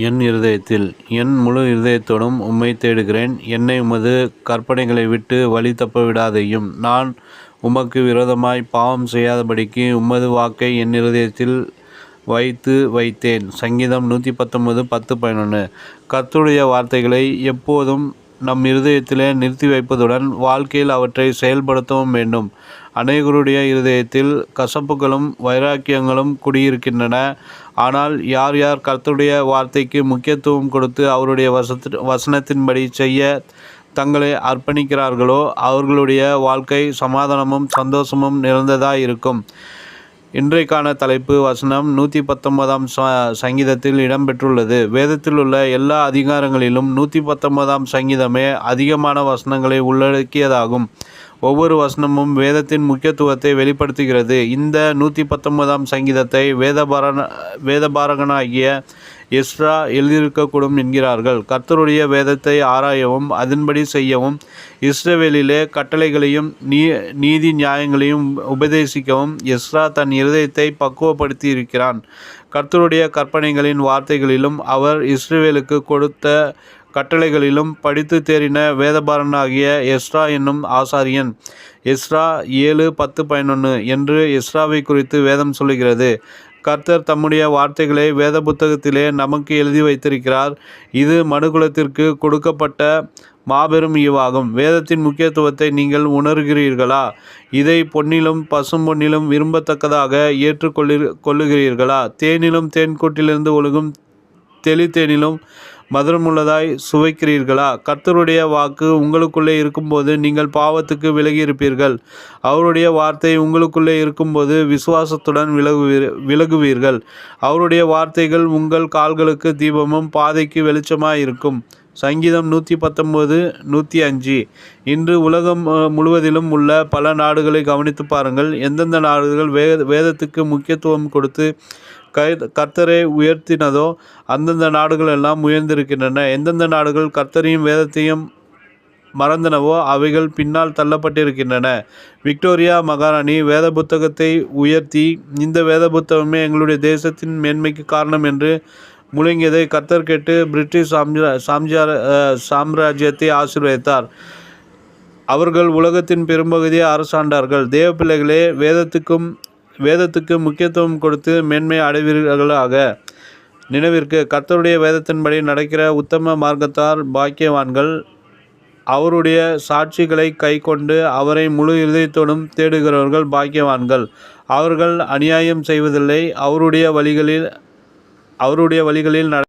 என் இருதயத்தில் என் முழு இருதயத்தோடும் உம்மை தேடுகிறேன். என்னை உமது கற்பனைகளை விட்டு வழி தப்ப விடாதேயும். நான் உமக்கு விரோதமாய் பாவம் செய்யாதபடிக்கு உமது வாக்கை என் இருதயத்தில் வைத்தேன். சங்கீதம் 119:10-11. கர்த்தருடைய வார்த்தைகளை எப்போதும் நம் இருதயத்திலே நிறுத்தி வைப்பதுடன் வாழ்க்கையில் அவற்றை செயல்படுத்தவும் வேண்டும். அநேகருடைய இருதயத்தில் கசப்புகளும் வைராக்கியங்களும் குடியிருக்கின்றன. ஆனால் யார் யார் கர்த்தருடைய வார்த்தைக்கு முக்கியத்துவம் கொடுத்து அவருடைய வசனத்தின்படி செய்ய தங்களை அர்ப்பணிக்கிறார்களோ அவர்களுடைய வாழ்க்கை சமாதானமும் சந்தோஷமும் நிறைந்ததாய் இருக்கும். இன்றைக்கான தலைப்பு வசனம் 119ஆம் சங்கீதத்தில் இடம்பெற்றுள்ளது. வேதத்தில் உள்ள எல்லா அதிகாரங்களிலும் 119ஆம் சங்கீதமே அதிகமான வசனங்களை உள்ளடக்கியதாகும். ஒவ்வொரு வசனமும் வேதத்தின் முக்கியத்துவத்தை வெளிப்படுத்துகிறது. இந்த 119ஆம் சங்கீதத்தை வேதபாரகனாகிய எஸ்ரா எழுதியிருக்கக்கூடும் என்கிறார்கள். கர்த்தருடைய வேதத்தை ஆராயவும் அதன்படி செய்யவும் இஸ்ரவேலிலே கட்டளைகளையும் நீதி நியாயங்களையும் உபதேசிக்கவும் எஸ்ரா தன் இருதயத்தை பக்குவப்படுத்தி இருக்கிறான். கர்த்தருடைய கற்பனைகளின் வார்த்தைகளிலும் அவர் இஸ்ரவேலுக்கு கொடுத்த கட்டளைகளிலும் படித்து தேறின வேதபாரகனாகிய எஸ்ரா என்னும் ஆசாரியன். எஸ்ரா 7:10-11 என்று எஸ்ராவை குறித்து வேதம் சொல்லுகிறது. கர்த்தர் தம்முடைய வார்த்தைகளை வேத புத்தகத்திலே நமக்கு எழுதி வைத்திருக்கிறார். இது மனுக்குலத்திற்கு கொடுக்கப்பட்ட மாபெரும் ஈவாகும். வேதத்தின் முக்கியத்துவத்தை நீங்கள் உணர்கிறீர்களா? இதை பொன்னிலும் பசும் பொன்னிலும் விரும்பத்தக்கதாக ஏற்றுக்கொள்ளுகிறீர்களா? தேனிலும் தேன்கூட்டிலிருந்து ஒழுகும் தெளித்தேனிலும் மதுரமுள்ளதாய் சுவைக்கிறீர்களா? கர்த்தருடைய வாக்கு உங்களுக்குள்ளே இருக்கும்போது நீங்கள் பாவத்துக்கு விலகி இருப்பீர்கள். அவருடைய வார்த்தை உங்களுக்குள்ளே இருக்கும்போது விசுவாசத்துடன் விலகுவீர்கள். அவருடைய வார்த்தைகள் உங்கள் கால்களுக்கு தீபமும் பாதைக்கு வெளிச்சமாய் இருக்கும். சங்கீதம் 119:105. இன்று உலகம் முழுவதிலும் உள்ள பல நாடுகளை கவனித்து பாருங்கள். எந்தெந்த நாடுகள் வேதத்துக்கு முக்கியத்துவம் கொடுத்து கர்த்தரை உயர்த்தினதோ அந்தந்த நாடுகள் எல்லாம் உயர்ந்திருக்கின்றன. எந்தெந்த நாடுகள் கர்த்தரையும் வேதத்தையும் மறந்தனவோ அவைகள் பின்னால் தள்ளப்பட்டிருக்கின்றன. விக்டோரியா மகாராணி வேத புத்தகத்தை உயர்த்தி இந்த வேத புத்தகமே எங்களுடைய தேசத்தின் மேன்மைக்கு காரணம் என்று முழங்கியதை கர்த்தர் கேட்டு பிரிட்டிஷ் சாம்ராஜ்யத்தை ஆசீர்வதித்தார். அவர்கள் உலகத்தின் பெரும்பகுதியை அரசாண்டார்கள். தேவ பிள்ளைகளே, வேதத்துக்கு முக்கியத்துவம் கொடுத்து மேன்மை அடைவீர்களாக. நினைவிற்கு, கர்த்தருடைய வேதத்தின்படி நடக்கிற உத்தம மார்க்கத்தார் பாக்கியவான்கள். அவருடைய சாட்சிகளை கை கொண்டு அவரை முழு இருதயத்தோடும் தேடுகிறவர்கள் பாக்கியவான்கள். அவர்கள் அநியாயம் செய்வதில்லை. அவருடைய வழிகளில்